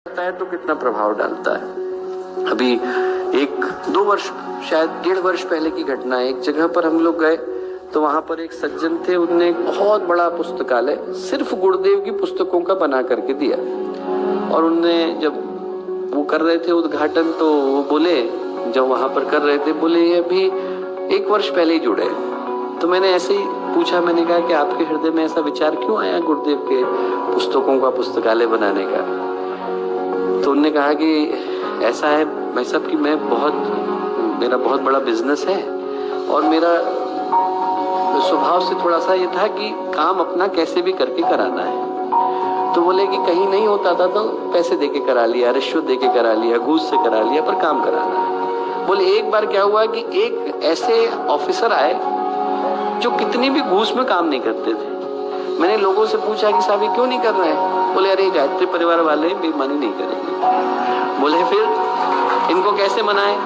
है तो कितना प्रभाव डालता है। अभी 1-2 वर्ष, शायद 1.5 वर्ष पहले की घटना है। एक जगह पर हम लोग गए तो वहां पर एक सज्जन थे, उनने एक बहुत बड़ा पुस्तकालय सिर्फ गुरुदेव की पुस्तकों का बना करके दिया। और उनने जब वो कर रहे थे उद्घाटन, तो वो बोले, जब वहां पर कर रहे थे, बोले ये अभी 1 वर्ष पहले ही जुड़े। तो मैंने ऐसे ही पूछा, मैंने कहा कि आपके हृदय में ऐसा विचार क्यों आया गुरुदेव के पुस्तकों का पुस्तकालय बनाने का? तो उन्होंने कहा कि ऐसा है मैं सब कि मेरा बहुत बड़ा बिजनेस है और मेरा स्वभाव से थोड़ा सा ये था कि काम अपना कैसे भी करके कराना है। तो बोले कि कहीं नहीं होता था तो पैसे देके करा लिया, रिश्वत देके करा लिया, घूस से करा लिया, पर काम कराना है। बोले एक बार क्या हुआ कि एक ऐसे ऑफिसर आए जो कितनी भी घूस में काम नहीं करते थे। मैंने लोगों से पूछा कि साहब ये क्यों नहीं कर रहे हैं? बोले अरे गायत्री परिवार वाले बेईमानी नहीं करेंगे। बोले फिर इनको कैसे मनाएं?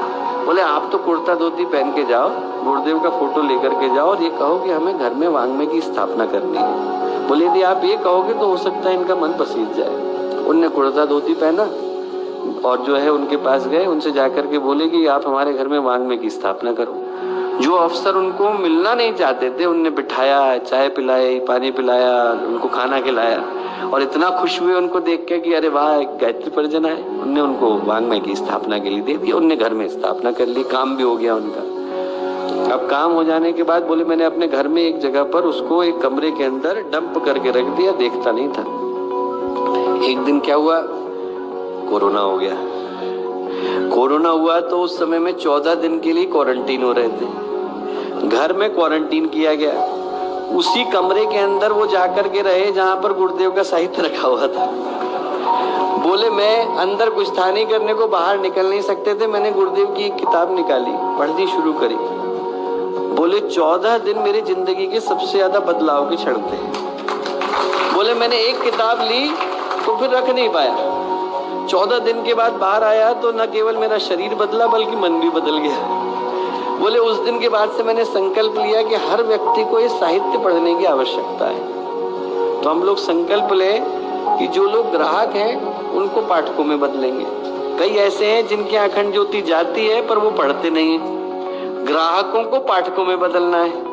बोले आप तो कुर्ता धोती पहन के जाओ, गुरुदेव का फोटो लेकर के जाओ और ये कहो कि हमें घर में वांग्मय की स्थापना करनी है। बोले यदि आप ये कहोगे तो हो सकता है इनका मन पसीज जाए। उनने कुर्ता धोती पहना और जो है उनके पास गए, उनसे जाकर के बोले कि आप हमारे घर में वांग्मय की स्थापना करो। जो अफसर उनको मिलना नहीं चाहते थे, उनने बिठाया, चाय पिलाई, पानी पिलाया, उनको खाना खिलाया और इतना खुश हुए उनको देख के कि अरे वाह गायत्री परिजन आए। उनने उनको वांग्मय की स्थापना के लिए दे दिया। उनने घर में स्थापना कर ली, काम भी हो गया उनका। अब काम हो जाने के बाद बोले मैंने अपने घर में एक जगह पर उसको एक कमरे के अंदर डंप करके रख दिया, देखता नहीं था। एक दिन क्या हुआ, कोरोना हो गया। कोरोना हुआ तो उस समय में 14 दिन के लिए क्वारंटीन हो रहे थे, घर में क्वारंटीन किया गया। उसी कमरे के अंदर वो जाकर के रहे जहां पर गुरुदेव का साहित्य रखा हुआ था। बोले मैं अंदर कुछ था नहीं करने को, बाहर निकल नहीं सकते थे। मैंने गुरुदेव की एक किताब निकाली, पढ़नी शुरू करी। बोले 14 दिन मेरी जिंदगी के सबसे ज्यादा बदलाव के क्षण थे। बोले मैंने एक किताब ली तो फिर रख नहीं पाया। 14 दिन के बाद बाहर आया तो न केवल मेरा शरीर बदला बल्कि मन भी बदल गया। बोले उस दिन के बाद से मैंने संकल्प लिया कि हर व्यक्ति को ये साहित्य पढ़ने की आवश्यकता है। तो हम लोग संकल्प लें कि जो लोग ग्राहक हैं उनको पाठकों में बदलेंगे। कई ऐसे हैं जिनकी अखंड ज्योति जाती है पर वो पढ़ते नहीं है। ग्राहकों को पाठकों में बदलना है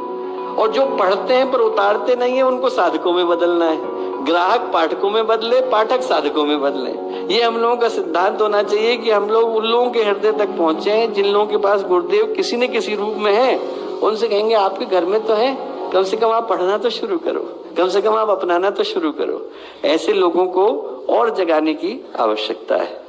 और जो पढ़ते हैं पर उतारते नहीं है उनको साधकों में बदलना है। ग्राहक पाठकों में बदले, पाठक साधकों में बदले। ये हम लोगों का सिद्धांत होना चाहिए कि हम लोग उन लोगों के हृदय तक पहुंचे हैं जिन लोगों के पास गुरुदेव किसी न किसी रूप में है। उनसे कहेंगे आपके घर में तो है, कम से कम आप पढ़ना तो शुरू करो, कम से कम आप अपनाना तो शुरू करो। ऐसे लोगों को और जगाने की आवश्यकता है।